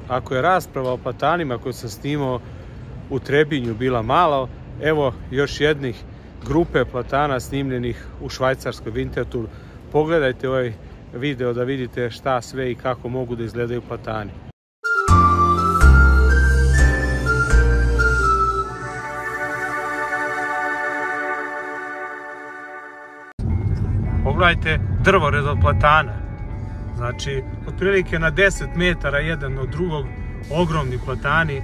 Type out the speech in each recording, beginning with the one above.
ako je rasprava o platanima koju sam snimao u Trebinju bila malo, evo još jednih grupe platana snimljenih u Švajcarskoj Winterthur. Pogledajte ovaj video da vidite šta sve i kako mogu da izgledaju platani. Pogledajte drvored od platana. Znači, otprilike na 10 metara jedan od drugog, ogromni platani,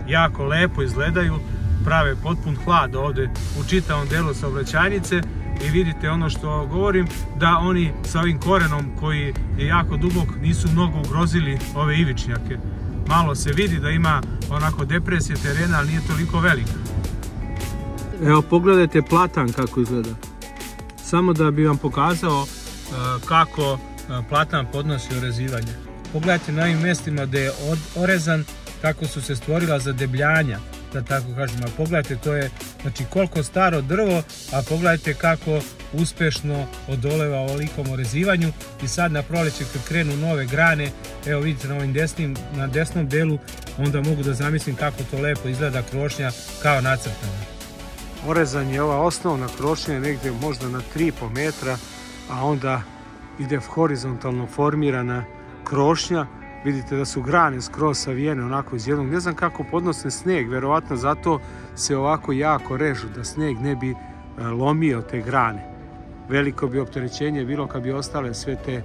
jako lepo izgledaju, prave potpun hlad ovdje u čitavom delu saobraćajnice i vidite ono što govorim, da oni sa ovim korenom koji je jako dubok nisu mnogo ugrozili ove ivičnjake. Malo se vidi da ima onako depresije terena, ali nije toliko velika. Evo pogledajte platan kako izgleda. Samo da bi vam pokazao kako platan podnosi orezivanje. Pogledajte na ovim mjestima gdje je orezan, kako su se stvorila zadebljanja, da tako kažem. A pogledajte, to je znači koliko staro drvo, a pogledajte kako uspješno odoleva ovolikom orezivanju. I sad na proleće kad krenu nove grane, evo vidite na ovim na desnom delu, onda mogu da zamislim kako to lepo izgleda krošnja kao nacrtana. Orezan je ova osnovna krošnja negdje možda na 3,5 metra, a onda ide horizontalno formirana krošnja. Vidite da su grane skroz savijene onako iz jednog. Ne znam kako podnose snijeg, verovatno zato se ovako jako režu, da snijeg ne bi lomio te grane. Veliko bi opterećenje bilo kad bi ostale sve te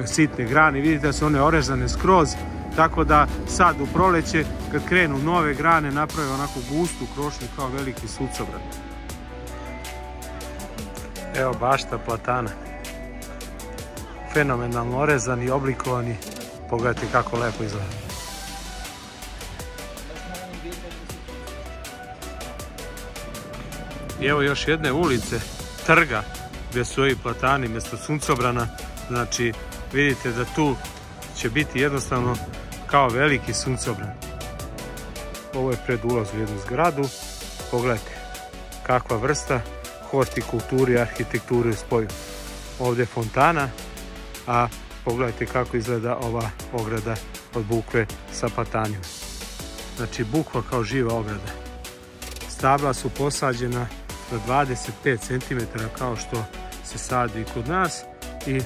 sitne grane. Vidite da su one orezane skroz, tako da sad u proleće kad krenu nove grane naprave onako gustu krošnju kao veliki suncobran. Evo bašta platana. Fenomenalno orezani i oblikovani. Pogledajte kako lepo izgleda. I evo još jedne ulice, trga, gdje su ovi platani mjesto suncobrana. Znači vidite da tu će biti jednostavno kao veliki suncobran. Ovo je pred ulaz u jednu zgradu. Pogledajte kakva vrsta hortikulture i arhitekture u spoju. Ovdje je fontana, a pogledajte kako izgleda ova ograda od bukve sa platanima. Znači bukva kao živa ograda. Stabla su posađena na 25 cm kao što se sadi kod nas i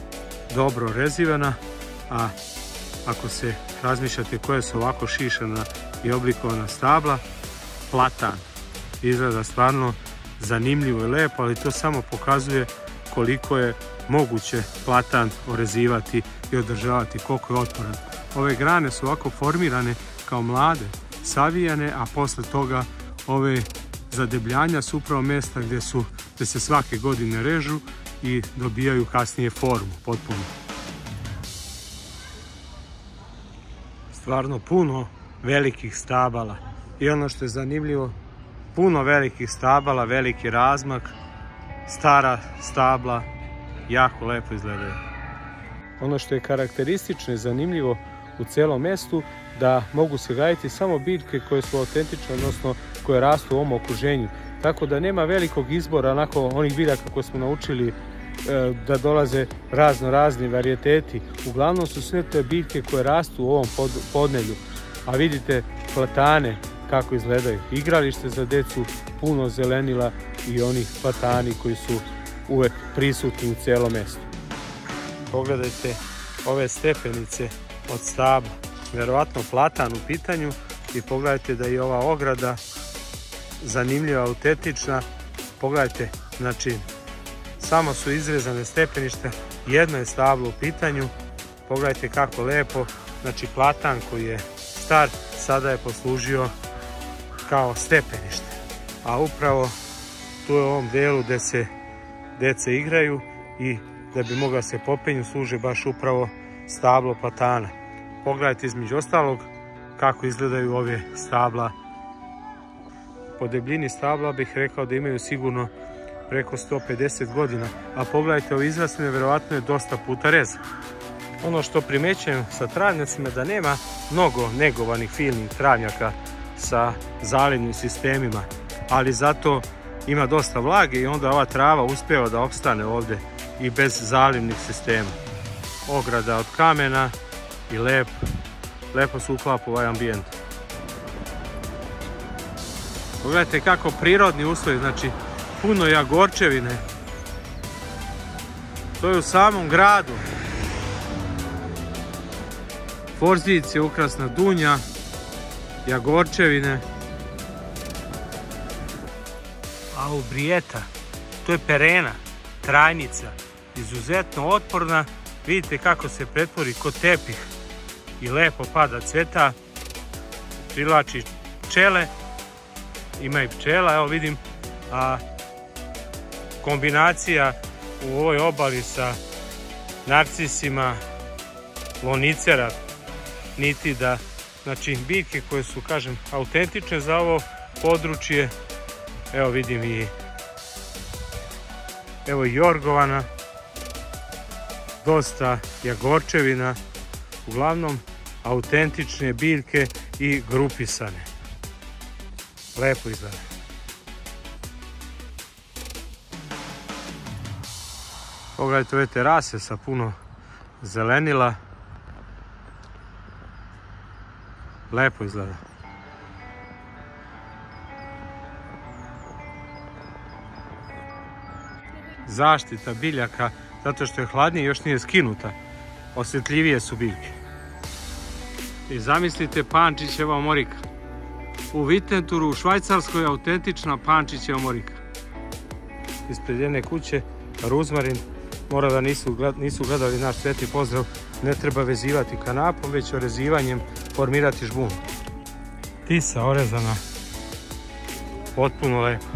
dobro orezivana, a ako se razmišljate koje su ovako šišana i oblikovana stabla, platan. Izgleda stvarno zanimljivo i lepo, ali to samo pokazuje koliko je moguće platan orezivati i održavati, koliko je otporan. Ove grane su ovako formirane kao mlade, savijane, a posle toga ove zadebljanja su upravo mjesta gdje se svake godine režu i dobijaju kasnije formu potpuno. Stvarno puno velikih stabala i ono što je zanimljivo, puno velikih stabala, veliki razmak, stara stabla, jako lepo izgledaju. Ono što je karakteristično i zanimljivo u cijelom mjestu, da mogu se gajiti samo biljke koje su autentične, odnosno koje rastu u ovom okruženju. Tako da nema velikog izbora onako onih biljaka koje smo naučili da dolaze razni varijeteti. Uglavnom su sve te biljke koje rastu u ovom podneblju. A vidite platane kako izgledaju. Igralište za decu, puno zelenila i onih platani koji su uvek prisutni u cijelom mjestu. Pogledajte ove stepenice od stabla, vjerovatno platan u pitanju, i pogledajte da je ova ograda zanimljiva, autentična. Pogledajte, znači samo su izrezane stepenište, jedno je stablo u pitanju. Pogledajte kako lepo, znači platan koji je star sada je poslužio kao stepenište, a upravo tu je u ovom delu gdje se deca igraju i da bi mogla se popenju služe baš upravo stablo platana. Pogledajte između ostalog kako izgledaju ove stabla. Po debljini stabla bih rekao da imaju sigurno preko 150 godina, a pogledajte ove izrasline, vjerovatno je dosta puta rezan. Ono što primećujem sa travnjacima da nema mnogo negovanih filnih travnjaka sa zalivnim sistemima, ali zato ima dosta vlage i onda ova trava uspeva da opstane ovdje i bez zalivnih sistema. Ograda od kamena i lep lepo se uklapa u ovaj ambijent. Pogledajte kako prirodni uslovi, znači puno jagorčevine. To je u samom gradu. Forzicije, ukrasna dunja, jagorčevine. Aubrieta, to je perena, trajnica, izuzetno otporna. Vidite kako se pretvori kod tepih i lepo pada cveta, privlači pčele, ima i pčela, evo vidim, a kombinacija u ovoj obali sa narcisima, lonicera, nitida, znači biljke koje su, kažem, autentične za ovo područje. Evo vidim i evo jorgovana, dosta jagorčevina, uglavnom autentične biljke i grupisane. Lepo izgleda. Pogledajte ove terase sa puno zelenila. Lepo izgleda. Zaštita biljaka, zato što je hladnije, još nije skinuta. Osjetljivije su biljke. I zamislite Pančićeva omorika. U Vitenturu, u Švajcarskoj, autentična Pančićeva omorika. Ispred jedne kuće, ruzmarin. Mora da nisu gledali naš sveti pozdrav. Ne treba vezivati kanapom, već orezivanjem formirati žbun. Tisa orezana. Potpuno lepo.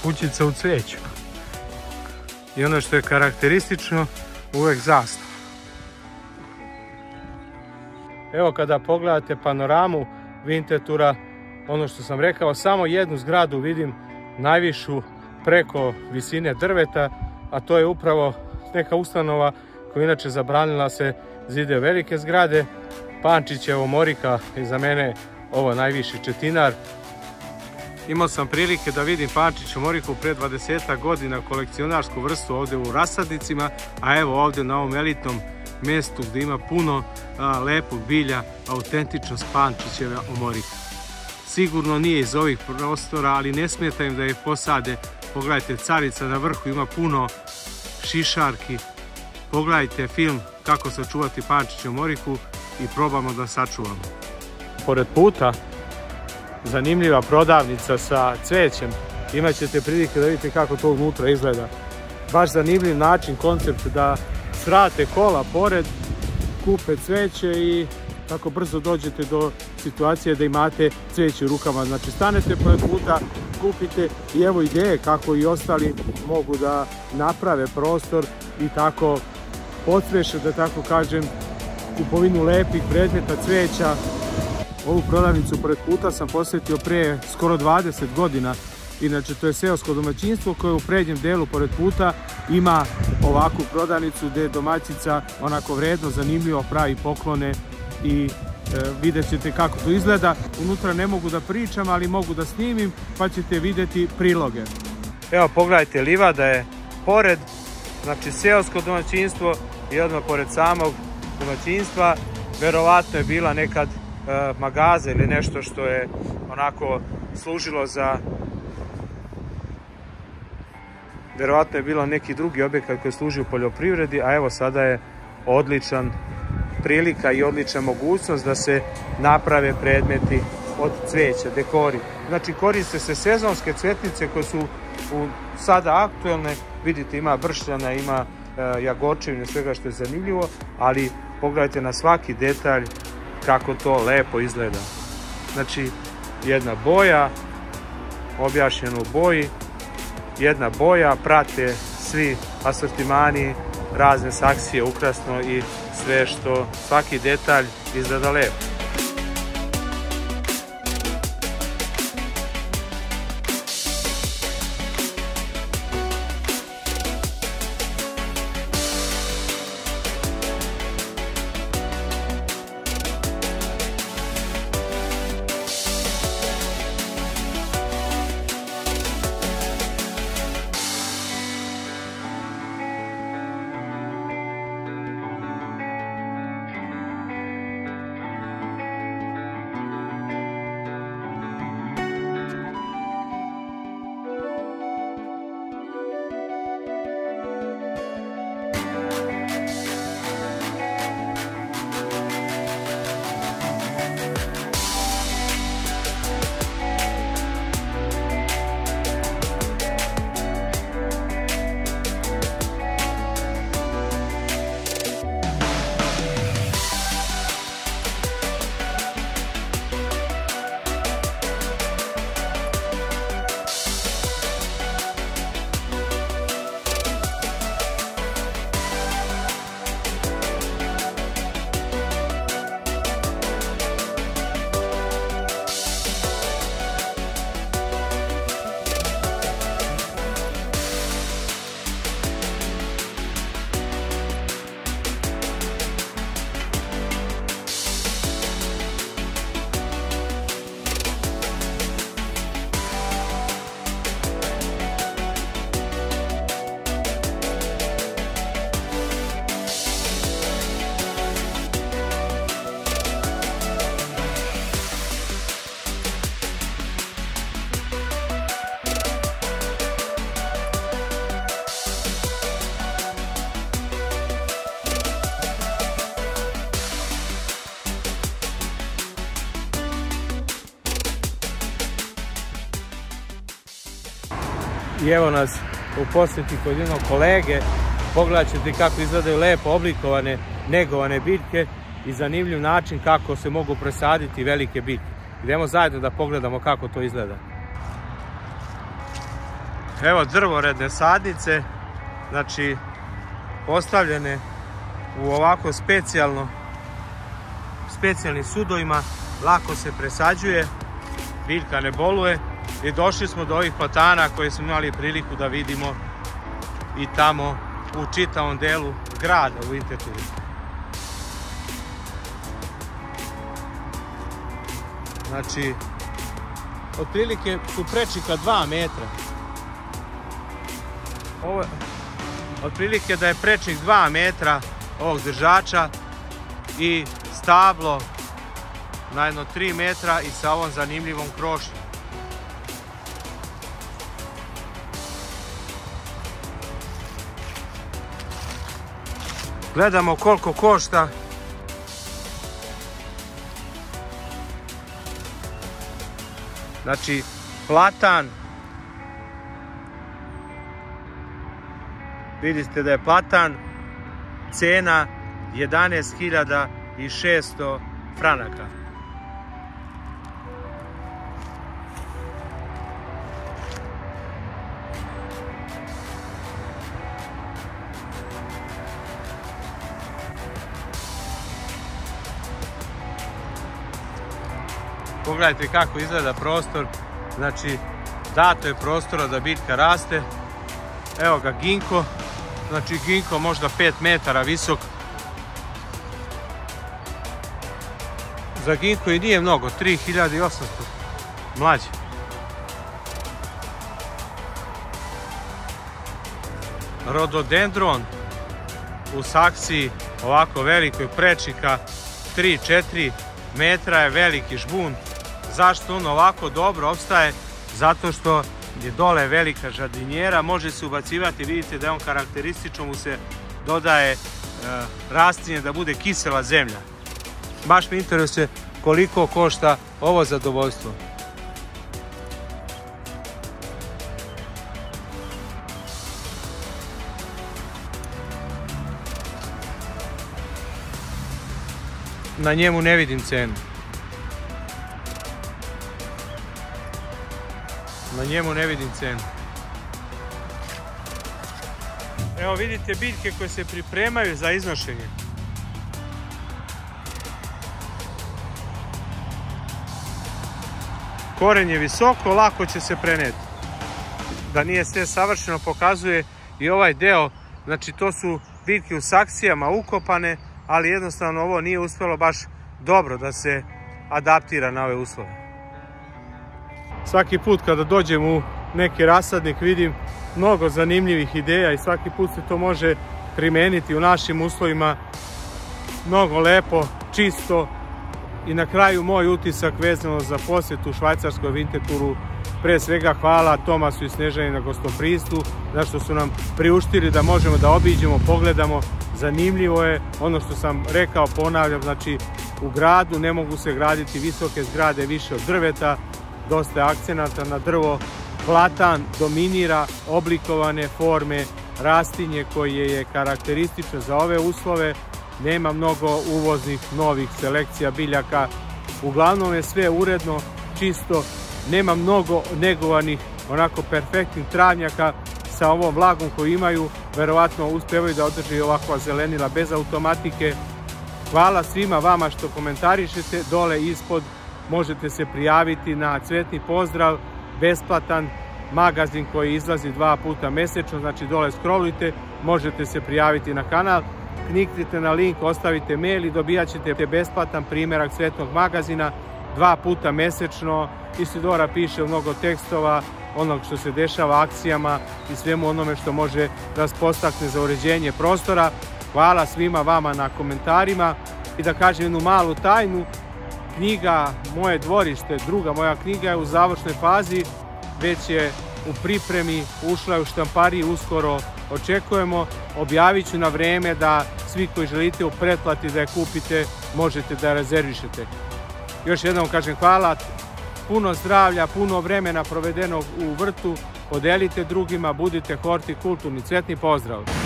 Kućica u cveću. I ono što je karakteristično, uvek zastava. Evo kada pogledate panoramu Winterthura, ono što sam rekao, samo jednu zgradu vidim najvišu preko visine drveta, a to je upravo neka ustanova koja inače zabranila se zide velike zgrade. Pančićeva omorika je za mene ovo najviši četinar. Imao sam prilike da vidim Pančićevu omoriku pre 20 godina, kolekcionarsku vrstu ovdje u Rasadnicima, a evo ovdje na ovom elitnom mjestu gdje ima puno lepog bilja, autentičnost Pančićeve omorike. Sigurno nije iz ovih prostora, ali ne smeta im da je posade. Pogledajte, carica na vrhu ima puno šišarki. Pogledajte film kako sačuvati Pančićevu omoriku i probamo da sačuvamo. Pored puta zanimljiva prodavnica sa cvećem. Imaćete prilike da vidite kako to unutra izgleda. Baš zanimljiv način, koncept da svrate kola pored, kupe cveće i tako brzo dođete do situacije da imate cveće u rukama. Znači stanete pored puta, kupite i evo ideje kako i ostali mogu da naprave prostor i tako podsveše, da tako kažem, kupovinu lepih predmeta, cveća. Ovu prodavnicu pored puta sam posjetio pre skoro 20 godina. Inače, to je seosko domaćinstvo koje u prednjem delu pored puta ima ovakvu prodavnicu gdje domaćica onako vredno, zanimljivo pravi poklone i vidjet ćete kako to izgleda. Unutra ne mogu da pričam, ali mogu da snimim pa ćete vidjeti priloge. Evo pogledajte, livada je pored, znači seosko domaćinstvo i odmah pored samog domaćinstva. Verovatno je bila nekad magaza ili nešto što je onako služilo za... Verovatno je bilo neki drugi objekat koji služi u poljoprivredi, a evo sada je odličan prilika i odlična mogućnost da se naprave predmeti od cveća, dekori. Znači koriste se sezonske cvetnice koje su sada aktuelne. Vidite, ima bršljana, ima jagorčevine, svega što je zanimljivo, ali pogledajte na svaki detalj kako to lepo izgleda. Znači jedna boja, objašnjeno u boji, jedna boja, prate svi asortimani, razne saksije, ukrasno i sve što, svaki detalj izgleda lepo. I evo nas u posjeti kod jednog kolege. Pogledat ćete kako izgledaju lepo oblikovane, negovane biljke i zanimljiv način kako se mogu presaditi velike biljke. Idemo zajedno da pogledamo kako to izgleda. Evo drvoredne sadnice, znači postavljene u ovako specijalnim sudovima, lako se presađuje, biljka ne boluje i došli smo do ovih platana koje smo imali priliku da vidimo i tamo u čitavom delu grada u Winterthuru. Znači, otprilike su prečika 2 metra. Ovo, otprilike da je prečnik 2 metra ovog držača i stablo na jedno 3 metra i sa ovom zanimljivom krošnjom. Gledamo koliko košta. Znači, platan. Vidite da je platan cena 11.600 franaka. Pogledajte kako izgleda prostor, znači dato je prostora da biljka raste. Evo ga ginko, znači ginko možda 5 metara visok. Za ginko i nije mnogo, 3800 mlađe. Rododendron u Saksiji, ovako velikoj, prečnika 3-4 metra je veliki žbun. Zašto on ovako dobro opstaje? Zato što je dole velika žardinjera, može se ubacivati, vidite da je on karakteristično, mu se dodaje rastinje da bude kisela zemlja. Baš me interesuje koliko košta ovo zadovoljstvo. Na njemu ne vidim cenu. Na njemu ne vidim cenu. Evo vidite biljke koje se pripremaju za iznošenje. Koren je visoko, lako će se preneti. Da nije sve savršeno pokazuje i ovaj deo, znači to su biljke u saksijama ukopane, ali jednostavno ovo nije uspjelo baš dobro da se adaptira na ove uslove. Svaki put kada dođem u neki rasadnik vidim mnogo zanimljivih ideja i svaki put se to može primijeniti u našim uslovima. Mnogo lepo, čisto i na kraju moj utisak vezano za posjetu u Švajcarskoj Winterthuru. Pre svega hvala Tomasu i Snežani na gostoprimstvu, za što su nam priuštili da možemo da obiđemo, pogledamo. Zanimljivo je, ono što sam rekao, ponavljam, znači u gradu ne mogu se graditi visoke zgrade više od drveta, dosta je akcenata na drvo, platan dominira, oblikovane forme, rastinje koje je karakteristično za ove uslove, nema mnogo uvoznih novih selekcija biljaka, uglavnom je sve uredno, čisto, nema mnogo negovanih, onako perfektnih travnjaka. Sa ovom vlagom koju imaju, verovatno uspevaju da održi ovakva zelenila bez automatike. Hvala svima vama što komentarišete, dole ispod možete se prijaviti na Cvetni pozdrav, besplatan magazin koji izlazi 2 puta mesečno, znači dole scrollujte, možete se prijaviti na kanal, kliknite na link, ostavite mail i dobijat ćete besplatan primjerak Cvetnog magazina 2 puta mesečno. Isidora piše mnogo tekstova, onog što se dešava, akcijama i svemu onome što može da nas podstakne za uređenje prostora. Hvala svima vama na komentarima i da kažem jednu malu tajnu. Knjiga Moje dvorište, druga moja knjiga, je u završnoj fazi, već je u pripremi, ušla je u štampariji, uskoro očekujemo. Objavit ću na vreme da svi koji želite u pretplati da je kupite, možete da rezervišete. Još jednom kažem hvala, puno zdravlja, puno vremena provedenog u vrtu, podelite drugima, budite hortikulturni. Cvetni pozdrav!